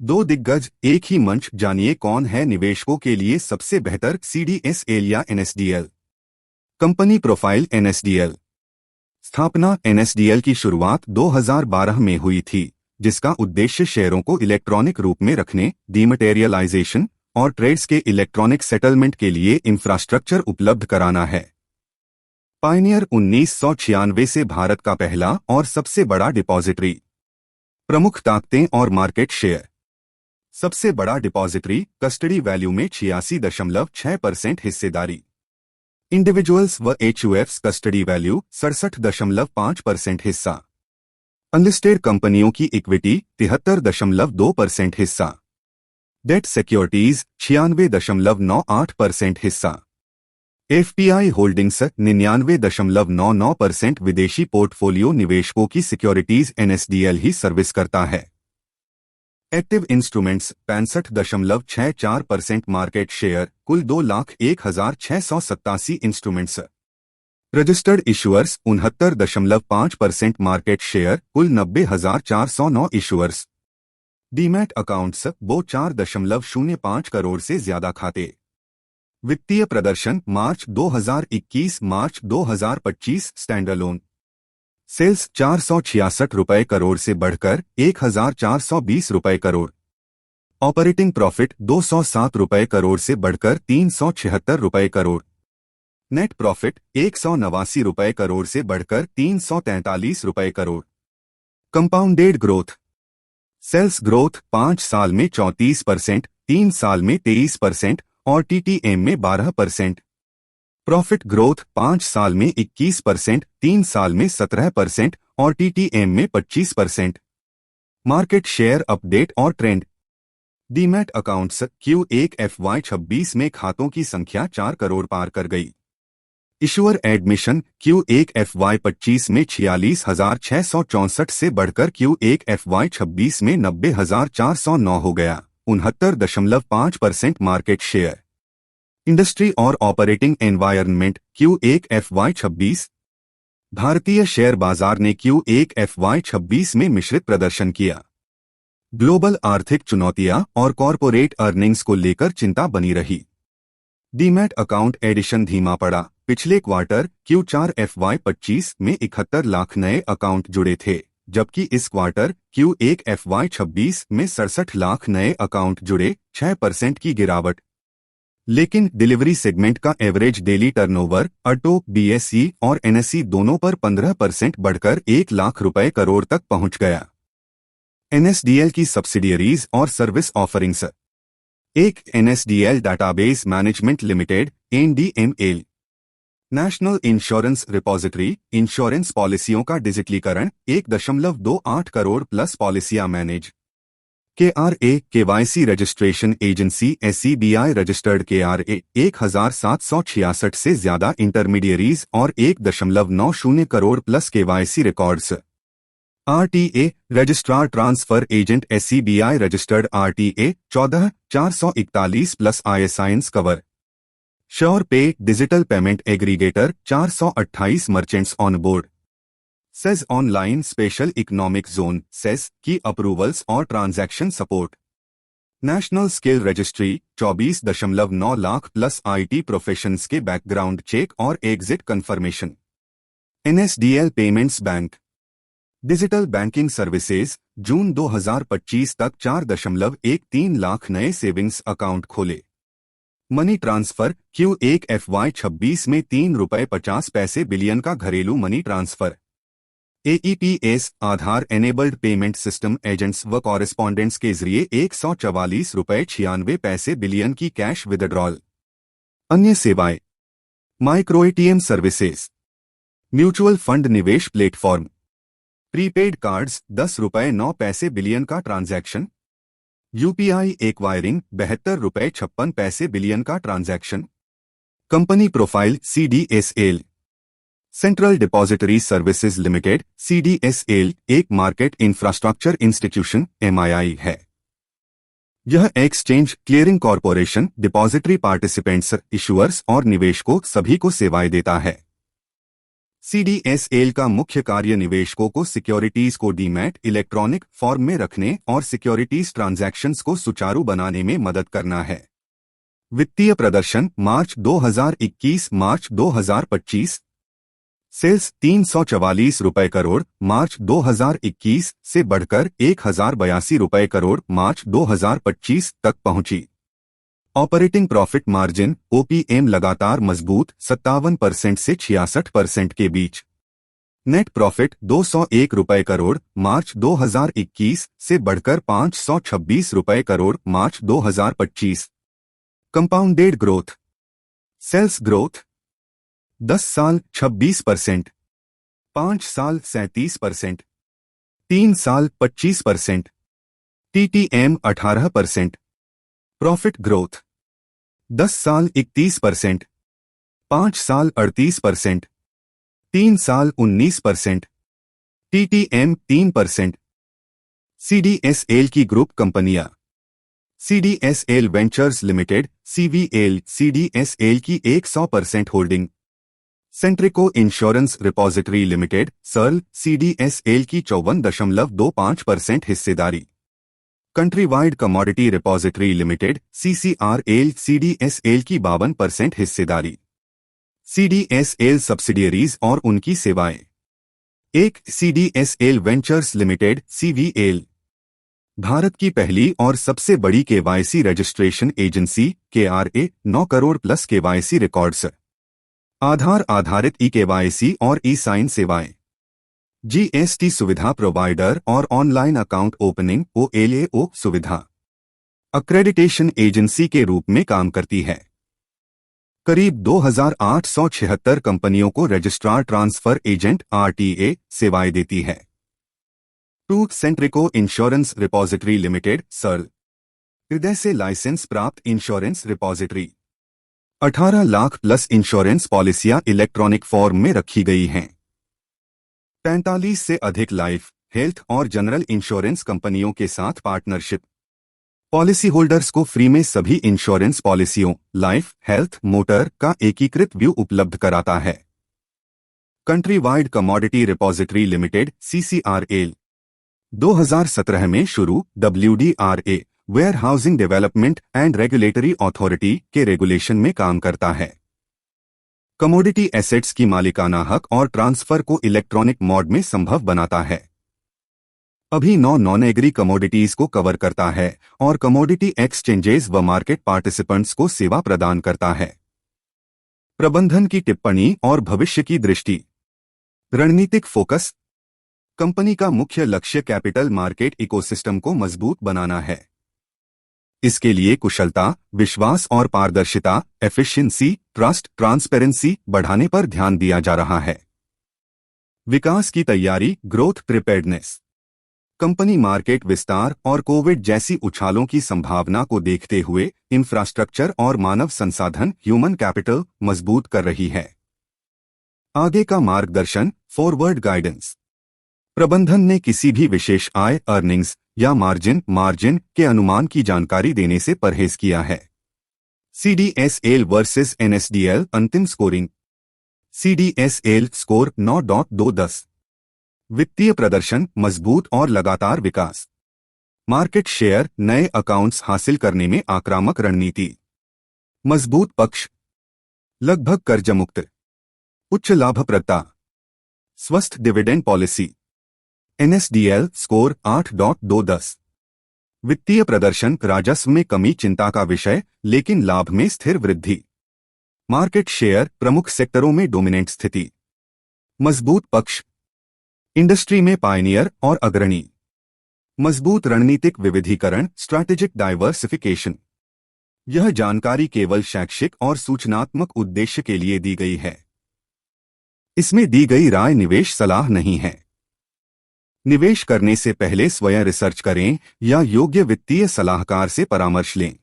दो दिग्गज एक ही मंच, जानिए कौन है निवेशकों के लिए सबसे बेहतर CDSL या NSDL। Company profile. NSDL स्थापना। NSDL की शुरुआत 2012 में हुई थी, जिसका उद्देश्य शेयरों को इलेक्ट्रॉनिक रूप में रखने, डीमटेरियलाइजेशन और ट्रेड्स के इलेक्ट्रॉनिक सेटलमेंट के लिए इंफ्रास्ट्रक्चर उपलब्ध कराना है। पायनियर 1996 से भारत का पहला और सबसे बड़ा डिपॉजिटरी। प्रमुख ताकतें और मार्केट शेयर। सबसे बड़ा डिपॉजिटरी, कस्टडी वैल्यू में 86.6% हिस्सेदारी। इंडिविजुअल्स व HUFs कस्टडी वैल्यू 67.5% हिस्सा। अनलिस्टेड कंपनियों की इक्विटी 73.2% हिस्सा। डेट सिक्योरिटीज 96.98% हिस्सा। FPI holdings 99.99%। विदेशी पोर्टफोलियो निवेशकों की सिक्योरिटीज NSDL ही सर्विस करता है। एक्टिव इंस्ट्रूमेंट्स 65.64% मार्केट शेयर, कुल 2,01,687 इंस्ट्रूमेंट्स। रजिस्टर्ड इशुअर्स 69.5% मार्केट शेयर, कुल 90,409 इशुअर्स। डीमैट अकाउंट्स वो 4.05 करोड़ से ज्यादा खाते। वित्तीय प्रदर्शन मार्च 2021 मार्च 2025 स्टैंडअलोन सेल्स 466 रुपए करोड़ से बढ़कर 1,420 रुपए करोड़। ऑपरेटिंग प्रॉफिट 207 रुपए करोड़ से बढ़कर 376 रुपए करोड़। नेट प्रॉफिट 189 रुपए करोड़ से बढ़कर 343 रुपए crore. Compounded growth. Sales growth 5 साल में 34%, 3 साल में 23% और TTM में 12%। प्रॉफिट ग्रोथ 5 साल में 21%, 3 साल में 17% और TTM में 25%। मार्केट शेयर अपडेट और trend. Demat accounts Q1 FY26 में खातों की संख्या 4 करोड़ पार कर गई। इशुअर एडमिशन Q1 FY25 में 46,664 से बढ़कर Q1 FY26 में 90,409 हो गया, 69.5% मार्केट शेयर। इंडस्ट्री और ऑपरेटिंग एनवायरनमेंट Q1 FY26। भारतीय शेयर बाजार ने Q1 FY26 में मिश्रित प्रदर्शन किया। ग्लोबल आर्थिक चुनौतियां और कॉरपोरेट अर्निंग्स को लेकर चिंता बनी रही। डीमैट अकाउंट एडिशन धीमा पड़ा। पिछले क्वार्टर Q4 FY25 में 71 लाख नए अकाउंट जुड़े थे, जबकि इस क्वार्टर Q1 FY26 में 67 लाख नए अकाउंट जुड़े, 6% की गिरावट। लेकिन डिलीवरी सेगमेंट का average daily turnover auto, BSE और NSE दोनों पर 15% बढ़कर 1 लाख रुपए करोड़ तक पहुंच गया। NSDL की सब्सिडियरीज और सर्विस ऑफरिंग्स। एक NSDL database management limited NDML। National insurance repository, insurance पॉलिसियों का डिजिटलीकरण, 1.28 करोड़ प्लस पॉलिसियां manage. KRA KYC registration agency SEBI registered KRA 1,766 से ज्यादा इंटरमीडियरीज और 1.90 crore plus KYC records. RTA registrar transfer agent SEBI registered RTA 14,441 plus ISINs cover. Sure pay digital payment aggregator 428 merchants on board. SEZ online special economic zone SEZ की approvals और transaction support. National skill registry 24.9 lakh plus IT professions के background check और exit confirmation. NSDL payments bank. Digital banking services June 2025 तक 4.13 लाख नए savings account खोले। Money transfer Q1 FY26 में 3 रुपए 50 पैसे बिलियन का घरेलू मनी ट्रांसफर। AEPS आधार एनेबल्ड पेमेंट सिस्टम एजेंट्स व कॉरेस्पॉन्डेंट्स के जरिए 144 रुपए 96 पैसे बिलियन की कैश विदड्रॉल। अन्य सेवाएं। Micro ATM services. Mutual fund निवेश प्लेटफॉर्म। प्रीपेड कार्ड्स 10 रुपए 9 पैसे बिलियन का ट्रांजैक्शन। UPI एक्वायरिंग 72 रुपए 56 पैसे बिलियन का transaction. Company profile CDSL। Central depository services limited CDSL एक मार्केट इंफ्रास्ट्रक्चर इंस्टीट्यूशन MII है। यह exchange clearing corporation, depository participants, issuers और निवेशकों सभी को सेवाएं देता है। CDSL का मुख्य कार्य निवेशकों को सिक्योरिटीज को डीमैट इलेक्ट्रॉनिक फॉर्म में रखने और सिक्योरिटीज ट्रांजैक्शंस को सुचारू बनाने में मदद करना है। वित्तीय प्रदर्शन मार्च 2021 मार्च 2025 सेल्स 344 रुपए करोड़ मार्च 2021 से बढ़कर 1082 रुपए करोड़ मार्च 2025 तक पहुंची। ऑपरेटिंग प्रॉफिट मार्जिन OPM लगातार मजबूत 57% से 66% के बीच। नेट प्रॉफिट 201 रुपए करोड़ मार्च 2021 से बढ़कर 526 रुपए करोड़ मार्च 2025। कंपाउंडेड ग्रोथ सेल्स ग्रोथ 10 साल 26%, 5 साल 37%, 3 साल 25%, TTM 18%। प्रॉफिट ग्रोथ 10 साल 31%, 5 साल 38%, 3 साल 19%, TTM 3%। CDSL की ग्रुप कंपनियां CDSL ventures limited CVL CDSL की 100% holding, Centrico insurance repository limited सर्ल CDSL की 54.25% हिस्सेदारी, country wide commodity repository limited CCRL CDSL की 52% हिस्सेदारी। CDSL सब्सिडियरीज और उनकी सेवाएं। एक CDSL वेंचर्स लिमिटेड CVL भारत की पहली और सबसे बड़ी KYC registration agency KRA 9 crore plus KYC records, Aadhaar आधारित eKYC और ई-साइन सेवाएं, GST सुविधा प्रोवाइडर और ऑनलाइन अकाउंट ओपनिंग OLAO सुविधा, अक्रेडिटेशन एजेंसी के रूप में काम करती है। करीब 2876 कंपनियों को रजिस्ट्रार ट्रांसफर एजेंट RTA सेवाएं देती है। Two Centrico insurance repository limited सर्ल हृदय से लाइसेंस प्राप्त insurance repository, 18 lakh plus insurance पॉलिसियां इलेक्ट्रॉनिक फॉर्म में रखी गई हैं। 45 से अधिक लाइफ, हेल्थ और जनरल इंश्योरेंस कंपनियों के साथ पार्टनरशिप पॉलिसी होल्डर्स को फ्री में सभी इंश्योरेंस पॉलिसियों लाइफ, हेल्थ, मोटर का एकीकृत व्यू उपलब्ध कराता है। Country wide commodity repository limited CCRL 2017 में शुरू WDRA warehousing development and regulatory authority के रेगुलेशन में काम करता है। कमोडिटी एसेट्स की मालिकाना हक और ट्रांसफर को इलेक्ट्रॉनिक मोड में संभव बनाता है। अभी 9 नॉन एग्री कमोडिटीज को कवर करता है और कमोडिटी एक्सचेंजेस व मार्केट पार्टिसिपेंट्स को सेवा प्रदान करता है। प्रबंधन की टिप्पणी और भविष्य की दृष्टि। रणनीतिक फोकस कंपनी का मुख्य लक्ष्य कैपिटल मार्केट इकोसिस्टम को मजबूत बनाना है। इसके लिए कुशलता, विश्वास और पारदर्शिता, एफिशिएंसी, ट्रस्ट, ट्रांसपेरेंसी बढ़ाने पर ध्यान दिया जा रहा है। विकास की तैयारी ग्रोथ प्रिपेयर्डनेस कंपनी मार्केट विस्तार और कोविड जैसी उछालों की संभावना को देखते हुए इंफ्रास्ट्रक्चर और मानव संसाधन ह्यूमन कैपिटल मजबूत कर रही है। आगे का मार्गदर्शन फॉरवर्ड गाइडेंस प्रबंधन ने किसी भी विशेष आय अर्निंग्स या मार्जिन के अनुमान की जानकारी देने से परहेज किया है। CDSL वर्सेस NSDL अंतिम स्कोरिंग CDSL स्कोर 9.210। वित्तीय प्रदर्शन मजबूत और लगातार विकास, मार्केट शेयर, नए अकाउंट्स हासिल करने में आक्रामक रणनीति, मजबूत पक्ष, लगभग कर्ज मुक्त, उच्च लाभप्रदता, स्वस्थ डिविडेंड पॉलिसी। NSDL score 8.210। वित्तीय प्रदर्शन राजस्व में कमी चिंता का विषय लेकिन लाभ में स्थिर वृद्धि, मार्केट शेयर प्रमुख सेक्टरों में डोमिनेंट स्थिति, मजबूत पक्ष, इंडस्ट्री में पायनियर और अग्रणी, मजबूत रणनीतिक विविधीकरण स्ट्रैटेजिक डाइवर्सिफिकेशन। यह जानकारी केवल शैक्षिक और सूचनात्मक उद्देश्य के लिए दी गई है। इसमें दी गई राय निवेश सलाह नहीं है। निवेश करने से पहले स्वयं रिसर्च करें या योग्य वित्तीय सलाहकार से परामर्श लें।